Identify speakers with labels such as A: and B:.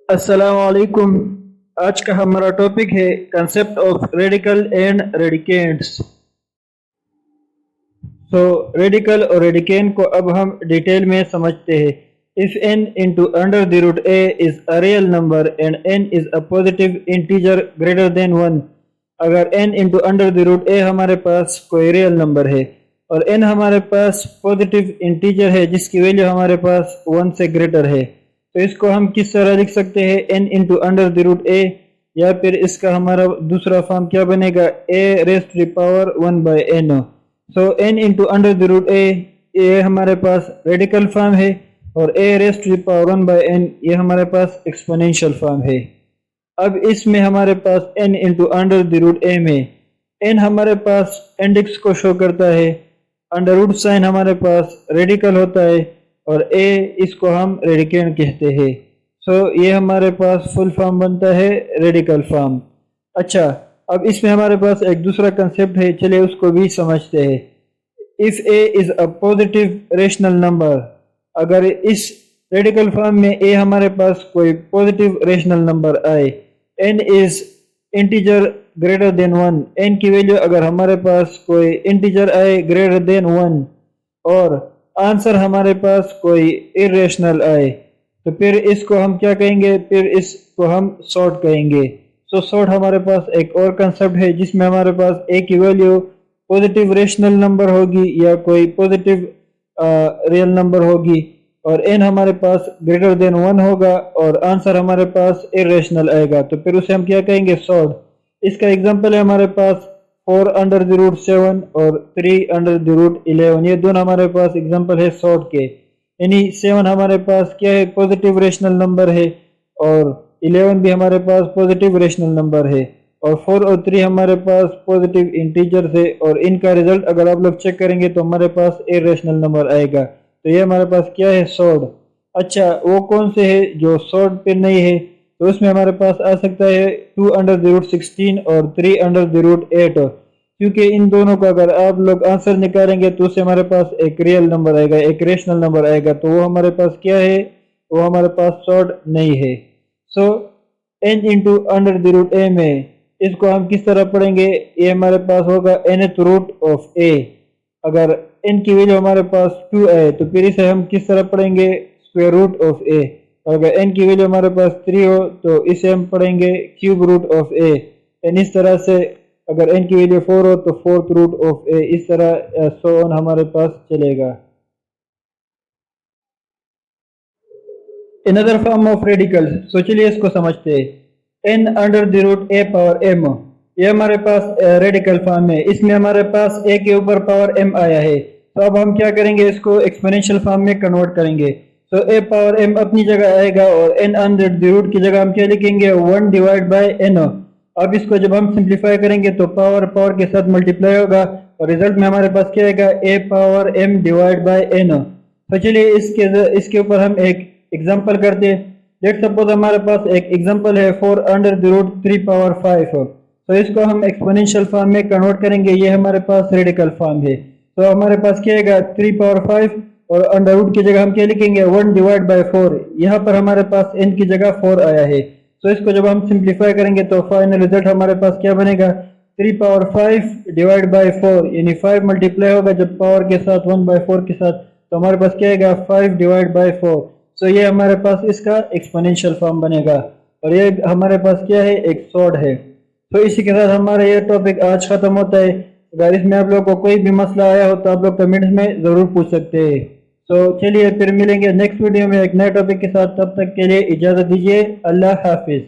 A: अस्सलामुअलैकुम। आज का हमारा टॉपिक है concept of radical and radicands. Radical और रेडिकेंट को अब हम डिटेल में समझते हैं। If n into under the root a is a real number and n is a positive integer greater than 1, अगर n into under the root a हमारे पास कोई रियल नंबर है और n हमारे पास पॉजिटिव इंटीजर है जिसकी वैल्यू हमारे पास 1 से ग्रेटर है, तो इसको हम किस तरह लिख सकते हैं? n into under the root a, या फिर इसका हमारा दूसरा फॉर्म क्या बनेगा? a raise to the power 1 by n। So n into under the root a ये हमारे पास रेडिकल फॉर्म है और a raise to the power 1 by n ये हमारे पास एक्सपोनेंशियल फॉर्म है। अब इसमें हमारे पास n into under the root a में n हमारे पास इंडेक्स को शो करता है, अंडर रूट साइन हमारे पास रेडिकल होता है और a इसको हम रेडिकेंट कहते हैं। ये हमारे पास फुल फॉर्म बनता है रेडिकल फॉर्म। अच्छा, अब इसमें हमारे पास एक दूसरा कंसेप्ट है, चलिए उसको भी समझते हैं। If a is a positive rational number, अगर इस रेडिकल फॉर्म में a हमारे पास कोई पॉजिटिव रेशनल नंबर आए, n is integer greater than 1, n की वैल्यू अगर हमारे पास कोई इंटीजर आए ग्रेटर देन 1 और आंसर हमारे पास कोई इरेशनल आए, तो फिर इसको हम क्या कहेंगे? फिर इसको हम सॉर्ट कहेंगे। सॉर्ट हमारे पास एक और कंसेप्ट है जिसमें हमारे पास a की वैल्यू पॉजिटिव रेशनल नंबर होगी या कोई पॉजिटिव रियल नंबर होगी और n हमारे पास ग्रेटर देन 1 होगा और आंसर हमारे पास इरेशनल आएगा, तो फिर उसे हम क्या कहेंगे? सॉर्ट। इसका एग्जांपल है हमारे पास 4 अंडर द रूट 7 और 3 अंडर द रूट 11, ये दोनों हमारे पास एग्जांपल है सॉर्ट के। यानी 7 हमारे पास क्या है? पॉजिटिव रेशनल नंबर है और 11 भी हमारे पास पॉजिटिव रेशनल नंबर है और 4 और 3 हमारे पास पॉजिटिव इंटीजर्स है और इनका रिजल्ट अगर आप लोग चेक करेंगे तो हमारे पास इरेशनल नंबर आएगा, तो ये हमारे पास क्या है? सॉर्ट। अच्छा, वो कौन से है जो सॉर्ट पे नहीं है? तो उसमें हमारे पास आ सकता है 2 अंडर द रूट 16 और 3 अंडर द रूट 8, क्योंकि इन दोनों का अगर आप लोग आंसर निकालेंगे तो उससे हमारे पास एक रियल नंबर आएगा, एक रेशनल नंबर आएगा, तो वो हमारे पास क्या है? वो हमारे पास सॉर्ट नहीं है। n into under the root a में इसको हम किस तरह पढ़ेंगे? ये हमारे पास होगा nth रूट ऑफ a। अगर n की वैल्यू हमारे पास 2 है तो फिर इसे हम किस तरह पढ़ेंगे? Square root of a। और अगर n की वैल्यू हमारे पास 3 हो तो इसे हम पढ़ेंगे क्यूब रूट ऑफ a। इस तरह से अगर n की वैल्यू 4 हो तो फोर्थ रूट ऑफ a, इस तरह सो ऑन हमारे पास चलेगा। Another form of radicals, so चलिए इसको समझते हैं। n under the root a power m, ये हमारे पास रेडिकल फॉर्म है। इसमें हमारे पास a के ऊपर पावर m आया है, तो अब हम क्या करेंगे? इसको एक्सपोनेंशियल फॉर्म में कन्वर्ट करेंगे। a पावर m अपनी जगह आएगा और n अंडर द रूट की जगह हम क्या लिखेंगे? 1 डिवाइड बाय n। अब इसको जब हम सिंप्लीफाई करेंगे तो पावर पावर के साथ मल्टीप्लाई होगा और रिजल्ट में हमारे पास क्या आएगा? a power m divide by n। तो चलिए इसके ऊपर हम एक एग्जांपल करते हैं। लेट्स सपोज हमारे पास एक एग्जांपल है 4 अंडर द रूट 3 पावर 5, तो इसको हम एक्सपोनेंशियल फॉर्म में कन्वर्ट करेंगे। ये हमारे पास रेडिकल फॉर्म है, तो हमारे पास क्या आएगा? 3 पावर 5 और अंडर रूट की जगह हम क्या लिखेंगे? 1 डिवाइड बाय 4। यहाँ पर हमारे पास n की जगह 4 आया है, तो इसको जब हम सिंप्लीफाई करेंगे तो फाइनल रिजल्ट हमारे पास क्या बनेगा? 3 पावर 5 डिवाइड बाय 4, यानी 5 मल्टीप्लाई होगा जब पावर के साथ 1 बाय 4 के साथ, तो हमारे पास क्या आएगा? 5 डिवाइड बाय 4। ये हमारे पास इसका एक्सपोनेंशियल फॉर्म बनेगा और ये हमारे पास क्या है? एक सॉर्ट है। तो इसी के साथ हमारा ये टॉपिक आज खत्म होता है। अगर इसमें आप लोग को कोई भी मसला आया हो तो आप लोग कमेंट्स में ज़रूर पूछ सकते हैं। चलिए फिर मिलेंगे नेक्स्ट वीडियो में एक नए टॉपिक के साथ, तब तक के लिए इजाज़त दीजिए। अल्लाह हाफिज़।